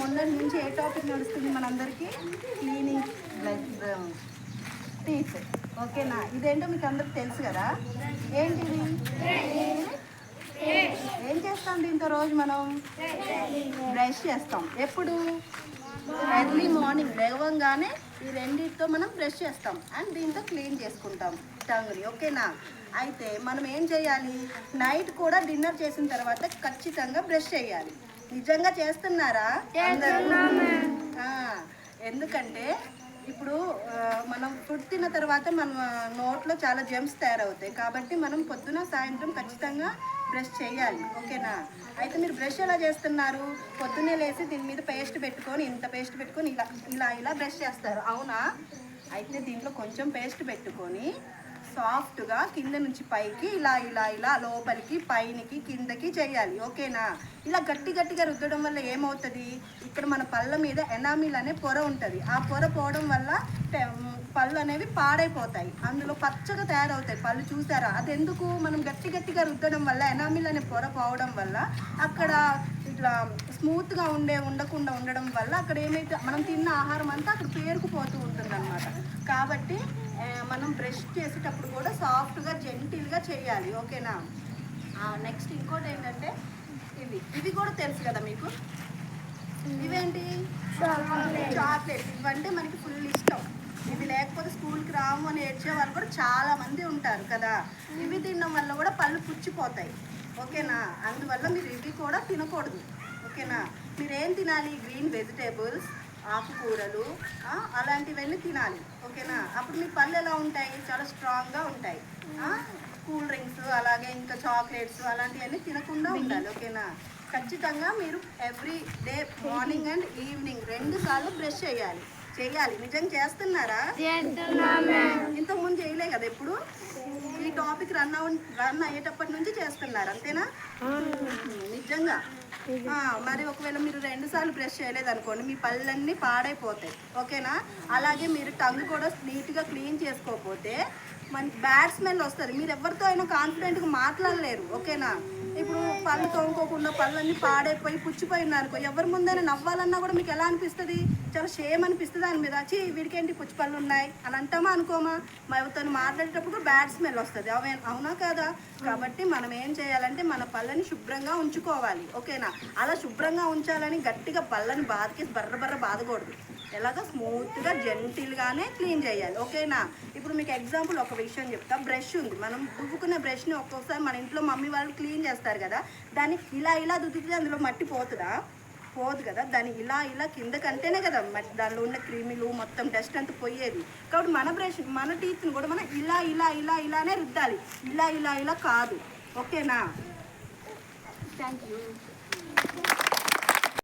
మొన్నటి నుంచి ఏ టాపిక్ నడుస్తుంది మనందరికీ? Cleaning teeth. ఓకేనా? ఇదేంటో మీకు అందరికి తెలుసు కదా. ఏంటిది? ఏం చేస్తాం దీంతో? రోజు మనం బ్రష్ చేస్తాం. ఎప్పుడు? ఎర్లీ మార్నింగ్ లేవగానే ఈ రెండింటితో మనం బ్రష్ చేస్తాం అండ్ దీంతో క్లీన్ చేసుకుంటాం టంగుని. ఓకేనా? అయితే మనం ఏం చేయాలి? నైట్ కూడా డిన్నర్ చేసిన తర్వాత ఖచ్చితంగా బ్రష్ చేయాలి. నిజంగా చేస్తున్నారా? ఎందుకంటే ఇప్పుడు మనం ఫుడ్ తిన్న తర్వాత మన నోట్లో చాలా జెమ్స్ తయారవుతాయి. కాబట్టి మనం పొద్దున సాయంత్రం ఖచ్చితంగా బ్రష్ చేయాలి. ఓకేనా? అయితే మీరు బ్రష్ ఎలా చేస్తున్నారు? పొద్దున్నే లేసి దీని మీద పేస్ట్ పెట్టుకొని, ఇంత పేస్ట్ పెట్టుకొని ఇలా ఇలా ఇలా బ్రష్ చేస్తారు, అవునా? అయితే దీంట్లో కొంచెం పేస్ట్ పెట్టుకొని సాఫ్ట్గా కింద నుంచి పైకి ఇలా ఇలా ఇలా లోపలికి పైనకి కిందకి చేయాలి. ఓకేనా? ఇలా గట్టిగా రుద్దడం వల్ల ఏమవుతుంది? ఇక్కడ మన పళ్ళ మీద ఎనామిల్ అనే పొర ఉంటుంది. ఆ పొర పోవడం వల్ల పళ్ళు అనేవి పాడైపోతాయి, అందులో పచ్చగా తయారవుతాయి పళ్ళు. చూసారా? అది ఎందుకు? మనం గట్టిగా రుద్దడం వల్ల ఎనామిల్ అనే పొర పోవడం వల్ల అక్కడ ఇట్లా స్మూత్గా ఉండకుండా ఉండడం వల్ల అక్కడ ఏమైతే మనం తిన్న ఆహారం అంతా అక్కడ పేరుకుపోతూ ఉంటుంది అన్నమాట. కాబట్టి మనం బ్రష్ చేసేటప్పుడు కూడా సాఫ్ట్గా జెంటిల్గా చేయాలి. ఓకేనా? నెక్స్ట్ ఇంకోటి ఏంటంటే ఇవి కూడా తెలుసు కదా మీకు. ఇవేంటి? చాక్లెట్స్. ఇవంటే మనకి ఫుల్ ఇష్టం. ఇవి లేకపోతే స్కూల్కి రాము అని ఏడ్చే వాళ్ళు కూడా చాలా మంది ఉంటారు కదా. ఇవి తినడం వల్ల కూడా పళ్ళు పుచ్చిపోతాయి. ఓకేనా? అందువల్ల మీరు ఇవి కూడా తినకూడదు. ఓకేనా? మీరేం తినాలి? గ్రీన్ వెజిటేబుల్స్, ఆకుకూరలు, అలాంటివన్నీ తినాలి. ఓకేనా? అప్పుడు మీ పళ్ళు ఎలా ఉంటాయి? చాలా స్ట్రాంగ్గా ఉంటాయి. కూల్ డ్రింక్స్ అలాగే ఇంకా చాక్లెట్స్ అలాంటివన్నీ తినకుండా ఉండాలి. ఓకేనా? ఖచ్చితంగా మీరు every day morning and evening 2 సార్లు బ్రష్ చేయాలి. నిజంగా చేస్తున్నారా? ఇంతకుముందు చేయలే కదా. ఎప్పుడు ఈ టాపిక్ రన్ అయ్యేటప్పటి నుంచి చేస్తున్నారు, అంతేనా? నిజంగా. మరి ఒకవేళ మీరు 2 సార్లు బ్రష్ చేయలేదు అనుకోండి, మీ పళ్ళన్నీ పాడైపోతాయి. ఓకేనా? అలాగే మీరు టంగ్ కూడా నీట్గా క్లీన్ చేసుకోకపోతే మనకి బ్యాడ్ స్మెల్ వస్తుంది. మీరు ఎవరితో అయినా కాన్ఫిడెంట్గా మాట్లాడలేరు. ఓకేనా? ఇప్పుడు పళ్ళు తోముకోకుండా పళ్ళన్నీ పాడైపోయి పుచ్చిపోయింది అనుకో, ఎవరి ముందైనా నవ్వాలన్నా కూడా మీకు ఎలా అనిపిస్తుంది? చాలా షేమ్ అనిపిస్తుంది. దాని మీద వీడికేంటి పుచ్చి పళ్ళు ఉన్నాయి అని అంటామా అనుకోమా? ఎవరితో మాట్లాడేటప్పుడు బ్యాడ్ స్మెల్ వస్తుంది, అవునా కదా? కాబట్టి మనం ఏం చేయాలంటే మన పళ్ళని శుభ్రంగా ఉంచుకోవాలి. ఓకేనా? అలా శుభ్రంగా ఉంచాలని గట్టిగా పళ్ళని బాధకేసి బర్ర బాధకూడదు. ఎలాగో స్మూత్గా జెంటిల్గానే క్లీన్ చేయాలి. ఓకేనా? ఇప్పుడు మీకు ఎగ్జాంపుల్ ఒక విషయం చెప్తా. బ్రష్ ఉంది. మనం దువ్వుకునే బ్రష్ని ఒక్కొక్కసారి మన ఇంట్లో మమ్మీ వాళ్ళు క్లీన్ చేస్తారు కదా, దాన్ని ఇలా దుద్దితే అందులో మట్టి పోతుందా? పోదు కదా. దాన్ని ఇలా కిందకంటేనే కదా దానిలో ఉన్న క్రిములు మొత్తం డస్ట్ అంతా పోయేది. కాబట్టి మన టీత్ని కూడా మనం ఇలానే రుద్దాలి, ఇలా కాదు. ఓకేనా? Thank you.